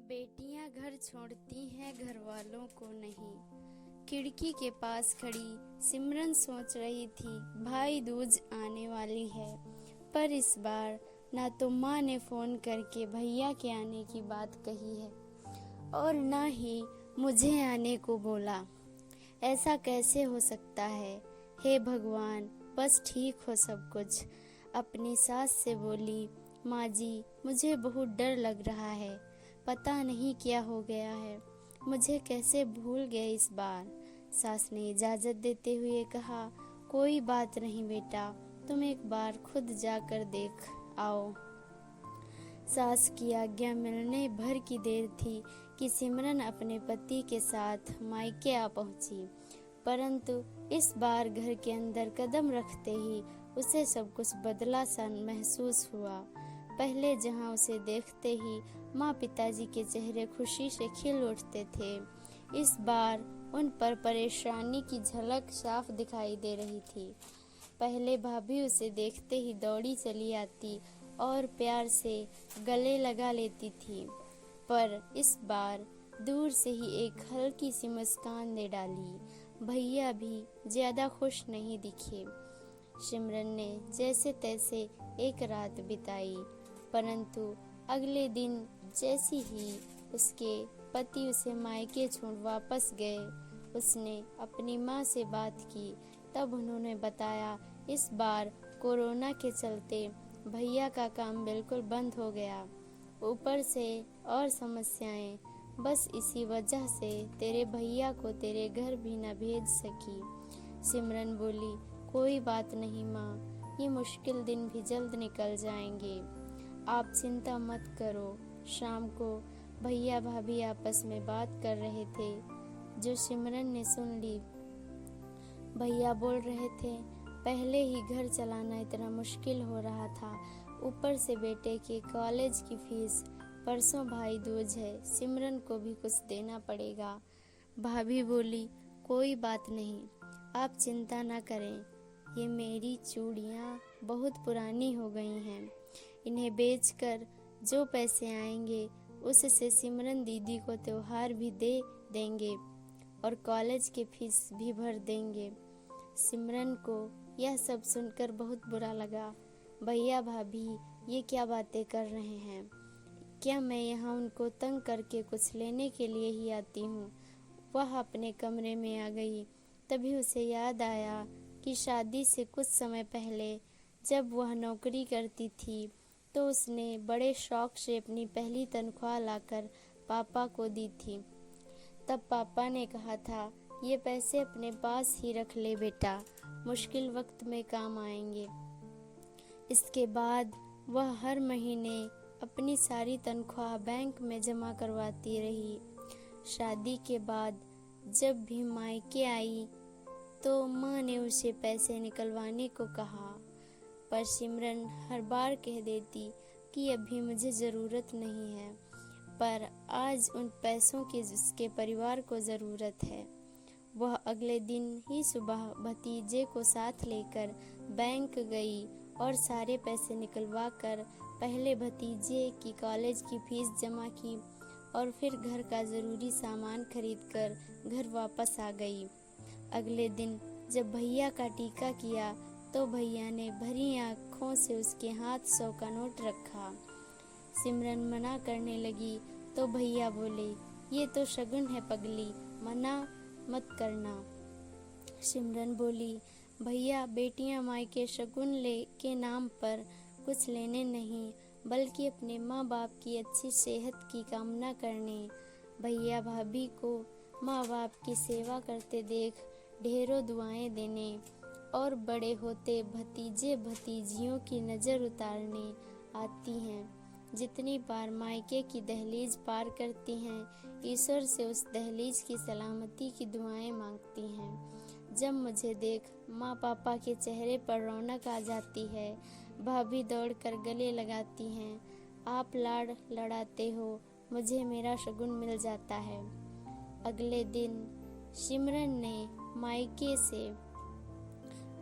बेटियां घर छोड़ती हैं घर वालों को नहीं। खिड़की के पास खड़ी सिमरन सोच रही थी भाई दूज आने वाली है, पर इस बार ना तो माँ ने फोन करके भैया के आने की बात कही है और ना ही मुझे आने को बोला। ऐसा कैसे हो सकता है? हे भगवान, बस ठीक हो सब कुछ। अपनी सास से बोली, माँ जी मुझे बहुत डर लग रहा है, पता नहीं क्या हो गया है, मुझे कैसे भूल गए इस बार। सास ने इजाज़त देते हुए कहा, कोई बात नहीं बेटा, तुम एक बार खुद जाकर देख आओ। सास की आज्ञा मिलने भर की देर थी कि सिमरन अपने पति के साथ मायके आ पहुंची, परंतु इस बार घर के अंदर कदम रखते ही उसे सब कुछ बदला सा महसूस हुआ। पहले जहां उसे देखते ही माँ पिताजी के चेहरे खुशी से खिल उठते थे, इस बार उन पर परेशानी की झलक साफ दिखाई दे रही थी। पहले भाभी उसे देखते ही दौड़ी चली आती और प्यार से गले लगा लेती थी, पर इस बार दूर से ही एक हल्की सी मुस्कान दे डाली। भैया भी ज्यादा खुश नहीं दिखे। सिमरन ने जैसे तैसे एक रात बिताई, परंतु अगले दिन जैसी ही उसके पति उसे मायके छोड़ वापस गए, उसने अपनी माँ से बात की। तब उन्होंने बताया इस बार कोरोना के चलते भैया का काम बिल्कुल बंद हो गया, ऊपर से और समस्याएं, बस इसी वजह से तेरे भैया को तेरे घर भी न भेज सकी। सिमरन बोली, कोई बात नहीं माँ, ये मुश्किल दिन भी जल्द निकल जाएंगे, आप चिंता मत करो। शाम को भैया भाभी आपस में बात कर रहे थे, जो सिमरन ने सुन ली। भैया बोल रहे थे, पहले ही घर चलाना इतना मुश्किल हो रहा था, ऊपर से बेटे के कॉलेज की फीस, परसों भाई दूज है, सिमरन को भी कुछ देना पड़ेगा। भाभी बोली, कोई बात नहीं, आप चिंता ना करें, ये मेरी चूड़ियाँ बहुत पुरानी हो गई हैं, इन्हें बेचकर जो पैसे आएंगे उससे सिमरन दीदी को त्योहार भी दे देंगे और कॉलेज की फीस भी भर देंगे। सिमरन को यह सब सुनकर बहुत बुरा लगा। भैया भाभी ये क्या बातें कर रहे हैं? क्या मैं यहाँ उनको तंग करके कुछ लेने के लिए ही आती हूँ? वह अपने कमरे में आ गई। तभी उसे याद आया कि शादी से कुछ समय पहले जब वह नौकरी करती थी तो उसने बड़े शौक से अपनी पहली तनख्वाह लाकर पापा को दी थी। तब पापा ने कहा था, ये पैसे अपने पास ही रख ले बेटा, मुश्किल वक्त में काम आएंगे। इसके बाद वह हर महीने अपनी सारी तनख्वाह बैंक में जमा करवाती रही। शादी के बाद जब भी मायके आई तो माँ ने उसे पैसे निकलवाने को कहा, पर सिमरन हर बार कह देती कि अभी मुझे ज़रूरत नहीं है, पर आज उन पैसों की जिसके परिवार को ज़रूरत है। वह अगले दिन ही सुबह भतीजे को साथ लेकर बैंक गई और सारे पैसे निकलवा कर पहले भतीजे की कॉलेज की फीस जमा की और फिर घर का ज़रूरी सामान खरीदकर घर वापस आ गई। अगले दिन जब भैया का टीका किया तो भैया ने भरी आँखों से उसके हाथ 100 का नोट रखा। सिमरन मना करने लगी तो भैया बोले, ये तो शगुन है पगली, मना मत करना। सिमरन बोली, भैया बेटियां मायके शगुन के नाम पर कुछ लेने नहीं, बल्कि अपने माँ बाप की अच्छी सेहत की कामना करने। भैया भाभी को माँ बाप की सेवा करते देख ढेरों दुआएं देने और बड़े होते भतीजे भतीजियों की नज़र उतारने आती हैं। जितनी बार मायके की दहलीज पार करती हैं, ईश्वर से उस दहलीज की सलामती की दुआएं मांगती हैं। जब मुझे देख माँ पापा के चेहरे पर रौनक आ जाती है, भाभी दौड़कर गले लगाती हैं, आप लाड़ लड़ाते हो, मुझे मेरा शगुन मिल जाता है। अगले दिन सिमरन ने मायके से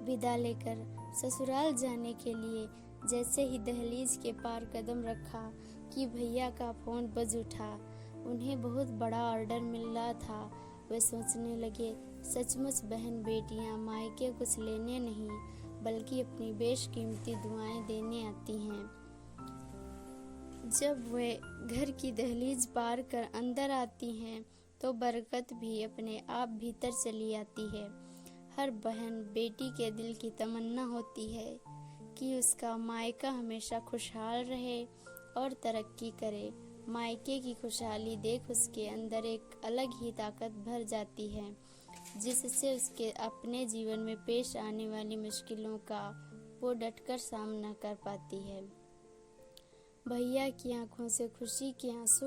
विदा लेकर ससुराल जाने के लिए जैसे ही दहलीज के पार कदम रखा कि भैया का फोन बज उठा। उन्हें बहुत बड़ा ऑर्डर मिल रहा था। वे सोचने लगे, सचमुच बहन बेटियां मायके कुछ लेने नहीं बल्कि अपनी बेशकीमती दुआएं देने आती हैं। जब वे घर की दहलीज पार कर अंदर आती हैं तो बरकत भी अपने आप भीतर चली आती है। हर बहन बेटी के दिल की तमन्ना होती है कि उसका मायका हमेशा खुशहाल रहे और तरक्की करे। मायके की खुशहाली देख उसके अंदर एक अलग ही ताकत भर जाती है, जिससे उसके अपने जीवन में पेश आने वाली मुश्किलों का वो डटकर सामना कर पाती है। भैया की आंखों से खुशी के आंसू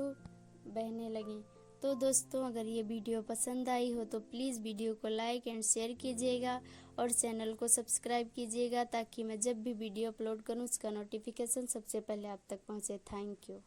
बहने लगे। तो दोस्तों, अगर ये वीडियो पसंद आई हो तो प्लीज़ वीडियो को लाइक एंड शेयर कीजिएगा और चैनल को सब्सक्राइब कीजिएगा, ताकि मैं जब भी वीडियो अपलोड करूँ उसका नोटिफिकेशन सबसे पहले आप तक पहुँचे। Thank you.